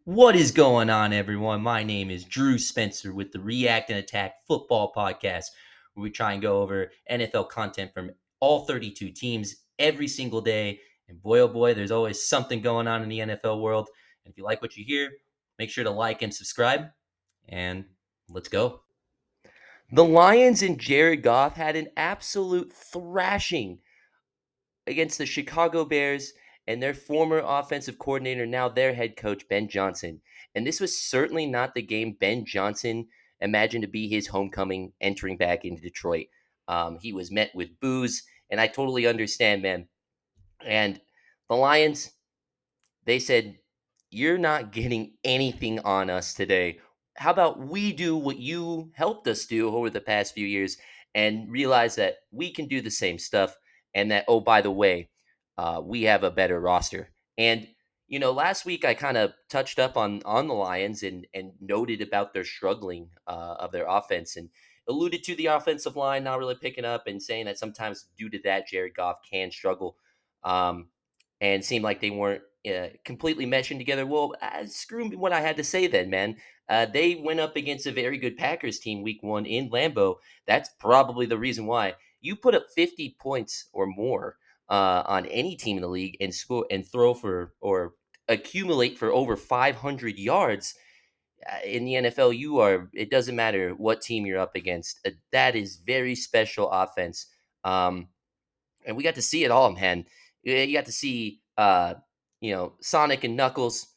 What is going on, everyone? My name is Drew Spencer with the React and Attack Football Podcast, where we try and go over NFL content from all 32 teams every single day. And boy, oh boy, there's always something going on in the NFL world. And if you like what you hear, make sure to like and subscribe. And let's go. The Lions and Jared Goff had an absolute thrashing against the Chicago Bears and their former offensive coordinator, now their head coach, Ben Johnson. And this was certainly not the game Ben Johnson imagined to be his homecoming entering back into Detroit. He was met with boos, and I totally understand, man. And the Lions, they said, "You're not getting anything on us today. How about we do what you helped us do over the past few years and realize that we can do the same stuff and that, oh, by the way, we have a better roster." And, last week I kind of touched up on the Lions and noted about their struggling of their offense and alluded to the offensive line not really picking up and saying that sometimes due to that, Jared Goff can struggle. Um, and seemed like they weren't completely meshing together. Well, screw what I had to say then, man. They went up against a very good Packers team week one in Lambeau. That's probably the reason why. You put up 50 points or more on any team in the league and score and throw for or accumulate for over 500 yards in the NFL. It doesn't matter what team you're up against. That is very special offense. And we got to see it all, man. You got to see, Sonic and Knuckles,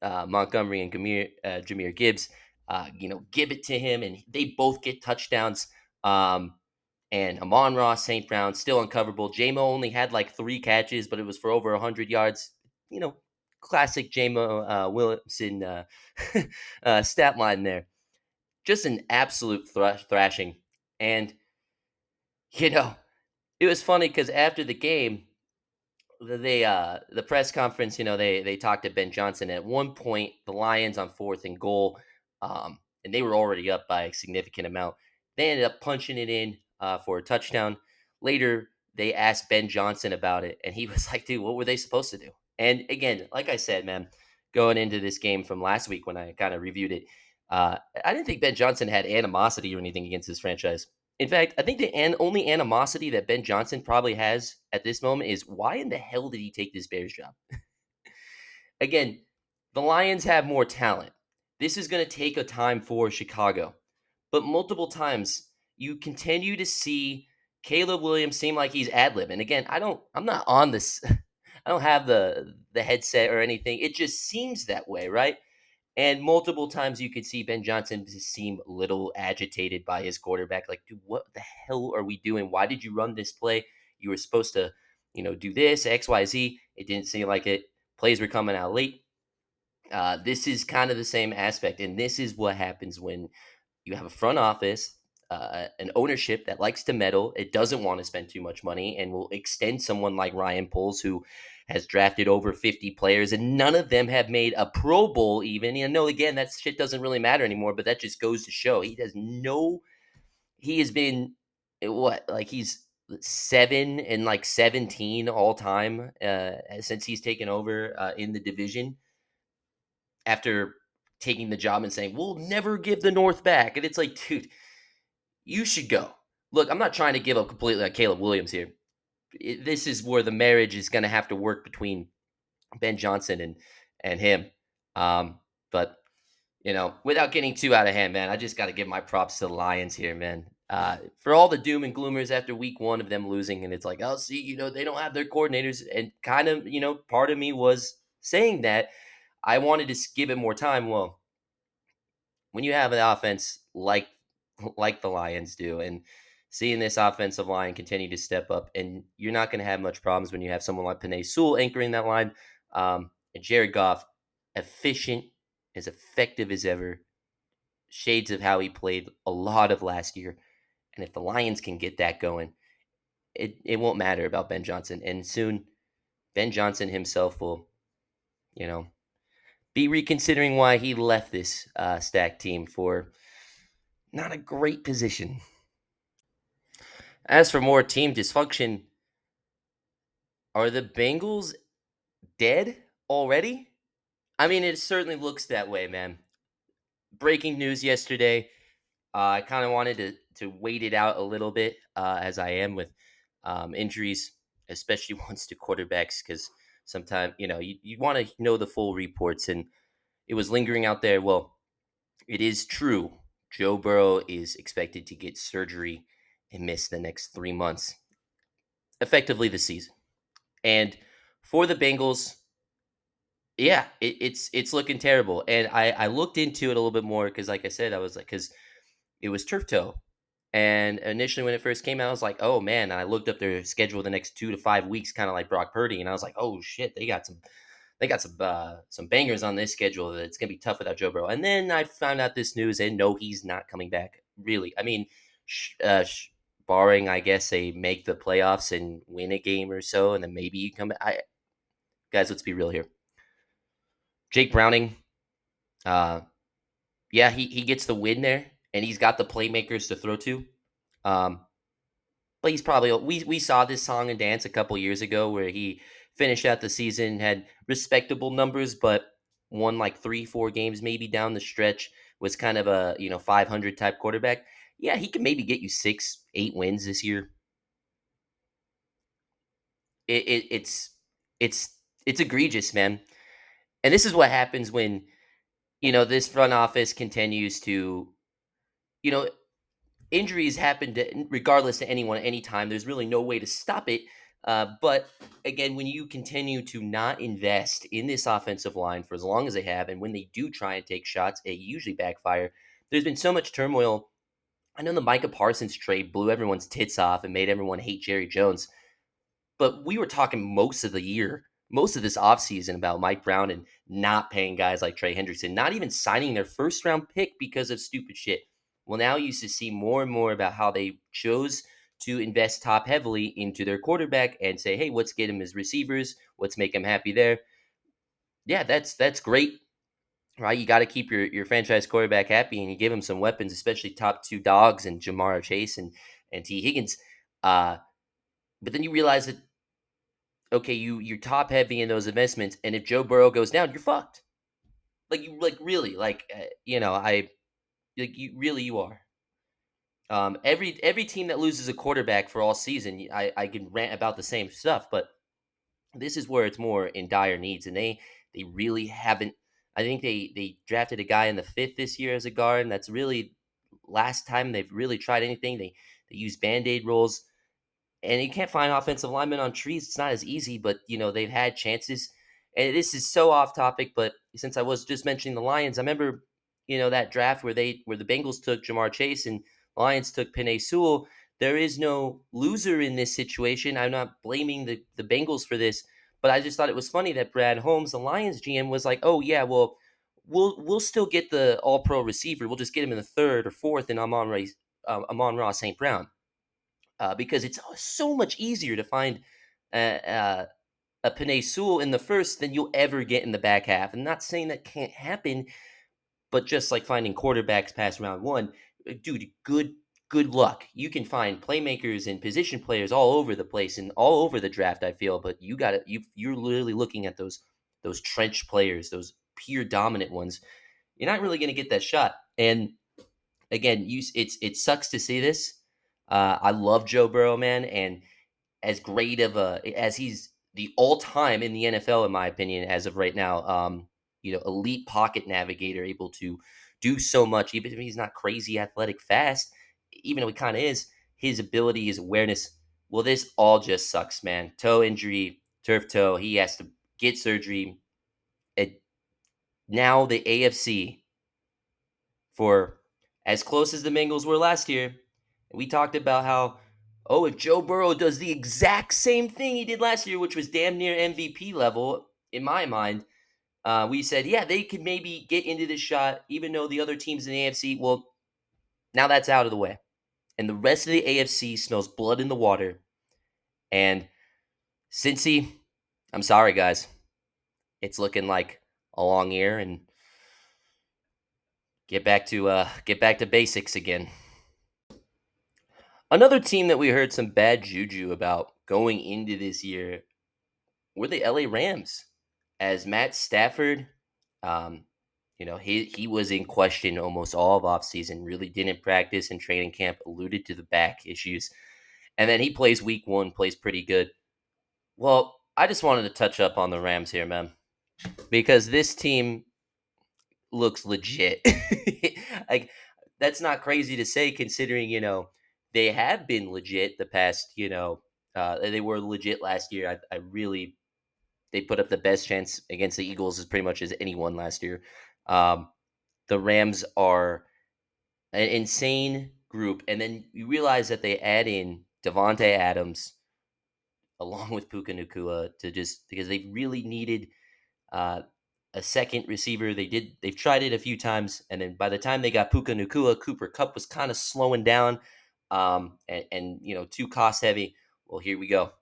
Montgomery and Jameer Gibbs, give it to him, and they both get touchdowns. And Amon-Ra St. Brown still uncoverable. J-Mo only had like 3 catches, but it was for over 100 yards. You know, classic J-Mo Williamson stat line there. Just an absolute thrashing. And, you know, it was funny because after the game, the press conference, they talked to Ben Johnson. At one point, the Lions on 4th and goal, and they were already up by a significant amount. They ended up punching it in for a touchdown. Later, they asked Ben Johnson about it, and he was like, "Dude, what were they supposed to do?" And again, like I said, man, going into this game from last week when I kind of reviewed it, I didn't think Ben Johnson had animosity or anything against this franchise. In fact, I think the only animosity that Ben Johnson probably has at this moment is why in the hell did he take this Bears job? Again, the Lions have more talent. This is going to take a time for Chicago. But multiple times you continue to see Caleb Williams seem like he's ad-lib. And again, I'm not on this I don't have the headset or anything. It just seems that way, right? And multiple times you could see Ben Johnson seem a little agitated by his quarterback. Like, dude, what the hell are we doing? Why did you run this play? You were supposed to, do this, X, Y, Z. It didn't seem like it. Plays were coming out late. This is kind of the same aspect. And this is what happens when you have a front office, an ownership that likes to meddle. It doesn't want to spend too much money and will extend someone like Ryan Poles, who has drafted over 50 players, and none of them have made a Pro Bowl even. Again, that shit doesn't really matter anymore, but that just goes to show he has been, like he's 7 and like 17 all time since he's taken over in the division after taking the job and saying, "We'll never give the North back." And it's like, dude, you should go. Look, I'm not trying to give up completely on Caleb Williams here. This is where the marriage is going to have to work between Ben Johnson and him. But without getting too out of hand, man, I just got to give my props to the Lions here, man. For all the doom and gloomers after week one of them losing, and it's like, oh, see, they don't have their coordinators, and kind of, part of me was saying that I wanted to give it more time. Well, when you have an offense like the Lions do, and seeing this offensive line continue to step up, and you're not going to have much problems when you have someone like Penei Sewell anchoring that line, and Jared Goff, efficient, as effective as ever, shades of how he played a lot of last year. And if the Lions can get that going, it won't matter about Ben Johnson. And soon, Ben Johnson himself will, you know, be reconsidering why he left this stacked team for not a great position. As for more team dysfunction, are the Bengals dead already? I mean, it certainly looks that way, man. Breaking news yesterday. I kind of wanted to wait it out a little bit, as I am with injuries, especially ones to quarterbacks, because sometimes you want to know the full reports, and it was lingering out there. Well, it is true. Joe Burrow is expected to get surgery and miss the next 3 months, effectively the season. And for the Bengals, yeah, it's looking terrible. And I looked into it a little bit more because, like I said, I was like, because it was turf toe. And initially, when it first came out, I was like, "Oh man!" And I looked up their schedule the next 2 to 5 weeks, kind of like Brock Purdy, and I was like, "Oh shit, they got some bangers on this schedule. That it's gonna be tough without Joe Burrow." And then I found out this news, and no, he's not coming back. Really, I mean, barring I guess they make the playoffs and win a game or so, and then maybe you come back. Guys, let's be real here. Jake Browning, uh, yeah, he gets the win there, and he's got the playmakers to throw to. Um, But he's probably we saw this song and dance a couple years ago where he finished out the season, had respectable numbers, but won like 3, 4 games maybe down the stretch, was kind of a 500 type quarterback. Yeah, he could maybe get you 6, 8 wins this year. It's it's it's egregious, man. And this is what happens when this front office continues to you know injuries happen regardless to anyone anytime. There's really no way to stop it. But again, when you continue to not invest in this offensive line for as long as they have, and when they do try and take shots, it usually backfire. There's been so much turmoil. I know the Micah Parsons trade blew everyone's tits off and made everyone hate Jerry Jones. But we were talking most of the year, most of this offseason about Mike Brown and not paying guys like Trey Hendrickson, not even signing their first round pick because of stupid shit. Well, now you used to see more and more about how they chose to invest top heavily into their quarterback and say, hey, let's get him his receivers, let's make him happy there. Yeah, that's great. Right, you got to keep your franchise quarterback happy, and you give him some weapons, especially top two dogs and Jamar Chase and T Higgins. Uh, but then you realize that okay, you're top heavy in those investments, and if Joe Burrow goes down, you're fucked. Like really, I like you really you are. Every team that loses a quarterback for all season, I can rant about the same stuff, but this is where it's more in dire needs, and they really haven't. I think they drafted a guy in the fifth this year as a guard, and that's really last time they've really tried anything. They use band aid roles, and you can't find offensive linemen on trees. It's not as easy, but they've had chances. And this is so off topic, but since I was just mentioning the Lions, I remember that draft where the Bengals took Jamar Chase and Lions took Penei Sewell. There is no loser in this situation. I'm not blaming the Bengals for this, but I just thought it was funny that Brad Holmes, the Lions GM, was like, "Oh yeah, well, we'll still get the All Pro receiver. We'll just get him in the third or fourth in Amon Ross St. Brown." Because it's so much easier to find a Panay Sewell in the first than you'll ever get in the back half. I'm not saying that can't happen, but just like finding quarterbacks past round one, dude, good luck. You can find playmakers and position players all over the place and all over the draft. I feel, but you're literally looking at those trench players, those pure dominant ones. You're not really going to get that shot. And again, it sucks to see this. I love Joe Burrow, man, and as great of a as he's the all time in the NFL, in my opinion, as of right now. Elite pocket navigator, able to do so much, even if he's not crazy athletic fast, even though he kind of is. His ability, his awareness. Well, this all just sucks, man. Toe injury, turf toe. He has to get surgery. And now the AFC for as close as the Bengals were last year. We talked about how, oh, if Joe Burrow does the exact same thing he did last year, which was damn near MVP level in my mind, we said, yeah, they could maybe get into this shot, even though the other teams in the AFC, well, now that's out of the way. And the rest of the AFC smells blood in the water. And Cincy, I'm sorry, guys. It's looking like a long year and get back to basics again. Another team that we heard some bad juju about going into this year were the LA Rams, as Matt Stafford Um, he was in question almost all of offseason, really didn't practice in training camp, alluded to the back issues. And then he plays week one, plays pretty good. Well, I just wanted to touch up on the Rams here, man, because this team looks legit. Like, that's not crazy to say considering, they have been legit the past, they were legit last year. I really, they put up the best chance against the Eagles as pretty much as anyone last year. Um, the Rams are an insane group. And then you realize that they add in Devontae Adams along with Puka Nacua to just because they really needed uh, a second receiver. They've tried it a few times, and then by the time they got Puka Nacua, Cooper Cup was kind of slowing down, and too cost heavy. Well, here we go.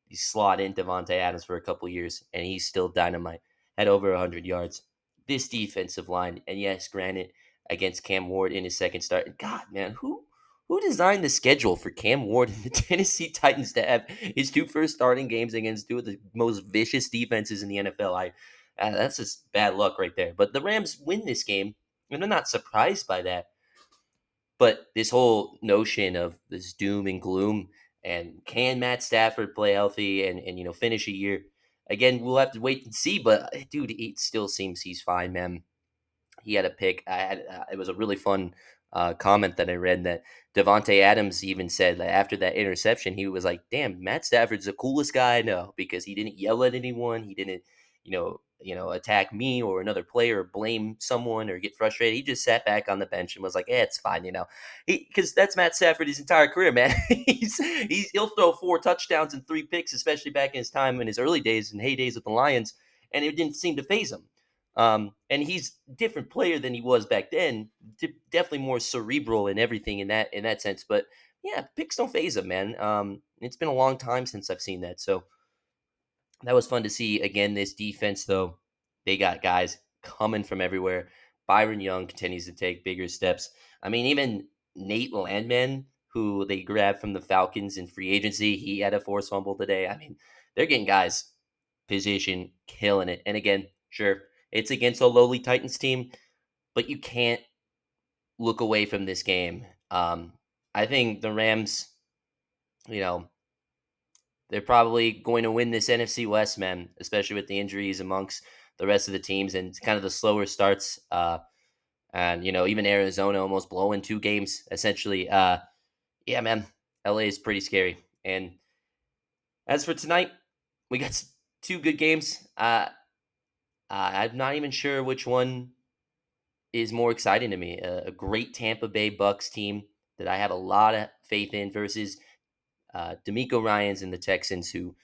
You slot in Devontae Adams for a couple years, and he's still dynamite at over 100 yards. This defensive line, and yes, granted, against Cam Ward in his second start. God, man, who designed the schedule for Cam Ward and the Tennessee Titans to have his two first starting games against two of the most vicious defenses in the NFL? That's just bad luck right there. But the Rams win this game, and I'm not surprised by that. But this whole notion of this doom and gloom, and can Matt Stafford play healthy and finish a year? Again, we'll have to wait and see. But dude, it still seems he's fine, man. He had a pick. It was a really fun comment that I read that Devonte Adams even said that after that interception, he was like, "Damn, Matt Stafford's the coolest guy I know because he didn't yell at anyone. He didn't, attack me or another player or blame someone or get frustrated. He just sat back on the bench and was like, it's fine, because that's Matt Stafford his entire career, man. He'll throw 4 touchdowns and 3 picks, especially back in his time in his early days and heydays with the Lions, and it didn't seem to phase him. And he's a different player than he was back then. Definitely more cerebral and everything in that sense. But yeah, picks don't phase him, man. It's been a long time since I've seen that, so that was fun to see. Again, this defense though, they got guys coming from everywhere. Byron Young continues to take bigger steps. I mean, even Nate Landman, who they grabbed from the Falcons in free agency, he had a forced fumble today. I mean, they're getting guys position killing it. And again, sure, it's against a lowly Titans team, but you can't look away from this game. I think the Rams, you know, they're probably going to win this NFC West, man, especially with the injuries amongst the rest of the teams and kind of the slower starts. And even Arizona almost blowing 2 games essentially. Yeah, man, LA is pretty scary. And as for tonight, we got 2 good games. I'm not even sure which one is more exciting to me. A great Tampa Bay Bucks team that I have a lot of faith in versus D'Amico Ryans and the Texans, who,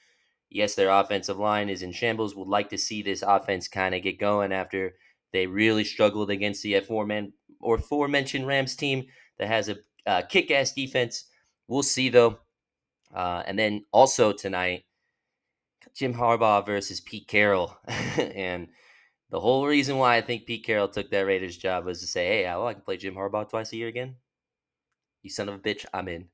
yes, their offensive line is in shambles. Would like to see this offense kind of get going after they really struggled against the aforementioned Rams team that has a kick-ass defense. We'll see though. And then also tonight, Jim Harbaugh versus Pete Carroll, and the whole reason why I think Pete Carroll took that Raiders job was to say, "Hey, I can play Jim Harbaugh twice a year again. You son of a bitch, I'm in."